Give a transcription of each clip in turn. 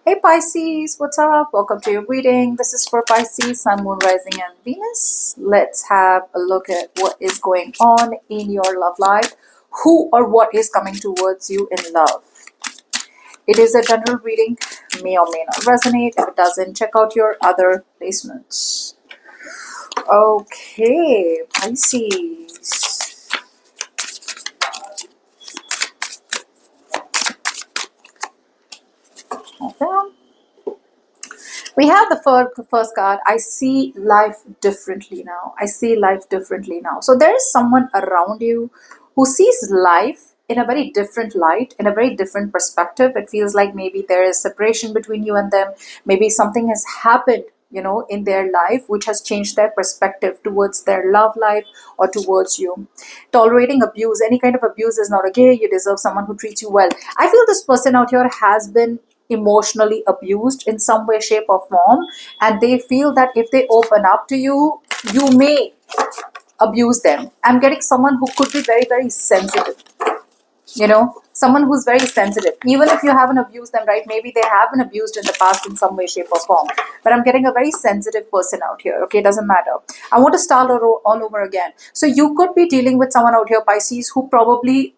Hey Pisces, what's up? Welcome to your reading. This is for Pisces, Sun, Moon, Rising, and Venus. Let's have a look at what is going on in your love life. Who or what is coming towards you in love? It is a general reading, may or may not resonate. If it doesn't, check out your other placements. Okay, Pisces. Okay. We have the first card. I see life differently now. I see life differently now. So there is someone around you who sees life in a very different light, in a very different perspective. It feels like maybe there is separation between you and them. Maybe something has happened, in their life, which has changed their perspective towards their love life or towards you. Tolerating abuse, any kind of abuse is not okay. You deserve someone who treats you well. I feel this person out here has been emotionally abused in some way, shape, or form, and they feel that if they open up to you, you may abuse them. I'm getting someone who could be very, very sensitive. Someone who's very sensitive. Even if you haven't abused them, right? Maybe they have been abused in the past in some way, shape, or form. But I'm getting a very sensitive person out here. Okay, it doesn't matter. I want to start all over again. So you could be dealing with someone out here, Pisces, who probably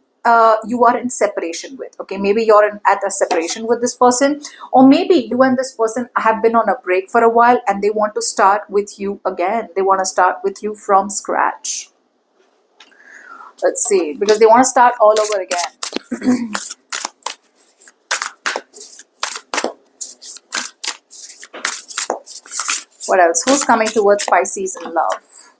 you are in separation with. Okay, maybe you're at a separation with this person, or maybe you and this person have been on a break for a while and they want to start with you again. They want to start with you from scratch. Let's see, because they want to start all over again. What else? Who's coming towards Pisces in love?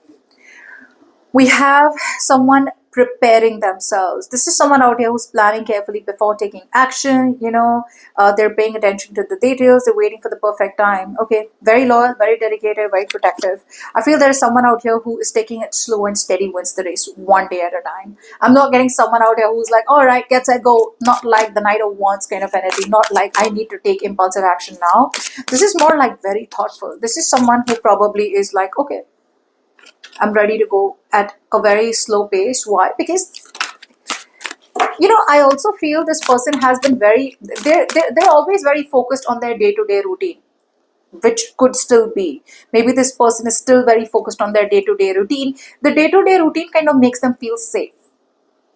We have someone preparing themselves. This is someone out here who's planning carefully before taking action. They're paying attention to the details. They're waiting for the perfect time. Okay, very loyal, very dedicated, very protective. I feel there's someone out here who is taking it slow and steady, wins the race one day at a time. I'm not getting someone out here who's like, all right, get set, go. Not like the Knight of Wands kind of energy. Not like I need to take impulsive action now. This is more like very thoughtful. This is someone who probably is like, okay, I'm ready to go at a very slow pace. Why? Because I also feel this person has been they're always very focused on their day-to-day routine, which could still be. Maybe this person is still very focused on their day-to-day routine. The day-to-day routine kind of makes them feel safe.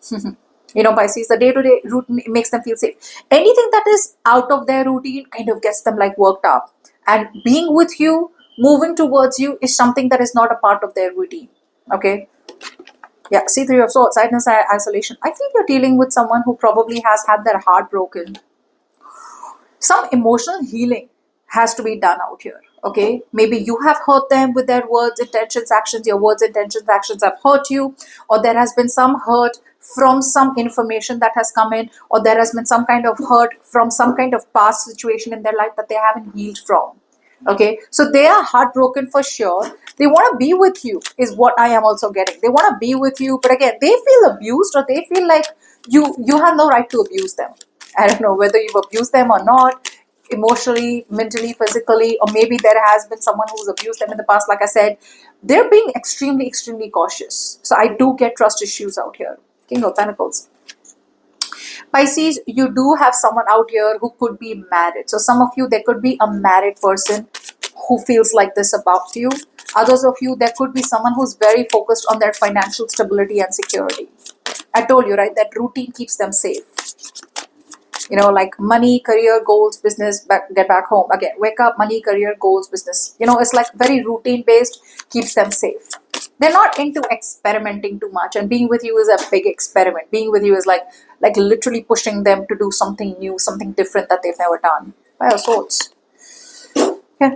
Pisces, the day-to-day routine makes them feel safe. Anything that is out of their routine kind of gets them like worked up. And being with you, moving towards you is something that is not a part of their routine. Okay. Yeah, see, Three of Swords, sadness, isolation. I feel you're dealing with someone who probably has had their heart broken. Some emotional healing has to be done out here. Okay, maybe you have hurt them with their words, intentions, actions. Your words, intentions, actions have hurt you, or there has been some hurt from some information that has come in, or there has been some kind of hurt from some kind of past situation in their life that they haven't healed from. Okay, so they are heartbroken for sure. They want to be with you is what I am also getting. They want to be with you, but again, they feel abused, or they feel like you have no right to abuse them. I don't know whether you've abused them or not, emotionally, mentally, physically, or maybe there has been someone who's abused them in the past. Like I said, they're being extremely, extremely cautious. So I do get trust issues out here. King of Pentacles. Pisces, you do have someone out here who could be married. So some of you, there could be a married person who feels like this about you. Others of you, there could be someone who's very focused on their financial stability and security. I told you, right, that routine keeps them safe. Like money, career, goals, business, get back home. Again, wake up, money, career, goals, business. It's like very routine based, keeps them safe. They're not into experimenting too much, and being with you is a big experiment. Being with you is like literally pushing them to do something new, something different that they've never done. Five of Swords. Yeah.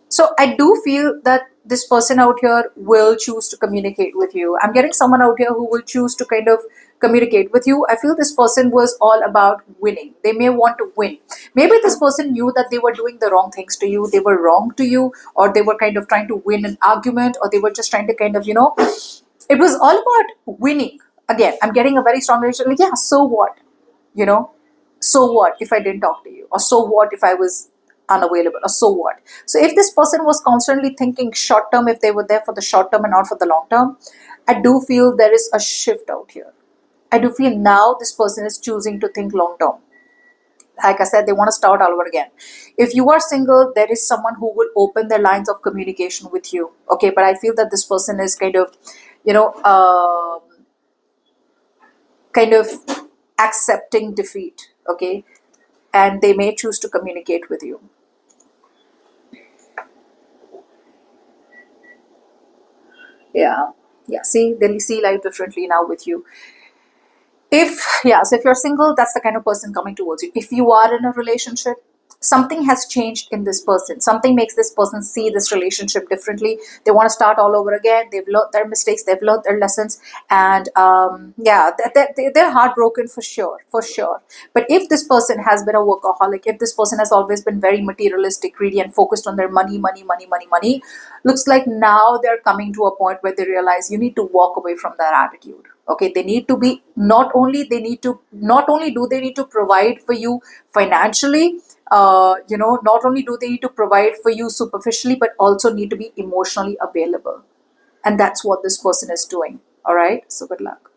So I do feel that this person out here will choose to communicate with you. I'm getting someone out here who will choose to kind of communicate with you. I feel this person was all about winning. They may want to win. Maybe this person knew that they were doing the wrong things to you. They were wrong to you, or they were kind of trying to win an argument, or they were just trying to kind of, it was all about winning. Again, I'm getting a very strong relation. Like, yeah, so what? So what if I didn't talk to you? Or so what if I was unavailable? Or so what? So if this person was constantly thinking short term, if they were there for the short term and not for the long term, I do feel there is a shift out here. I do feel now this person is choosing to think long term. Like I said, they want to start all over again. If you are single, there is someone who will open their lines of communication with you. Okay, but I feel that this person is kind of, you know, kind of accepting defeat. Okay, and they may choose to communicate with you. Yeah, yeah. See, they see life differently now with you. If, yeah, so if you're single, that's the kind of person coming towards you. If you are in a relationship, something has changed in this person. Something makes this person see this relationship differently. They want to start all over again. They've learned their mistakes, they've learned their lessons, and yeah, they're heartbroken for sure, for sure. But if this person has been a workaholic, if this person has always been very materialistic, greedy, and focused on their money, money, money, money, money, looks like now they're coming to a point where they realize you need to walk away from that attitude. Okay, they need to be, not only do they need to provide for you financially, not only do they need to provide for you superficially, but also need to be emotionally available. And that's what this person is doing. All right, so good luck.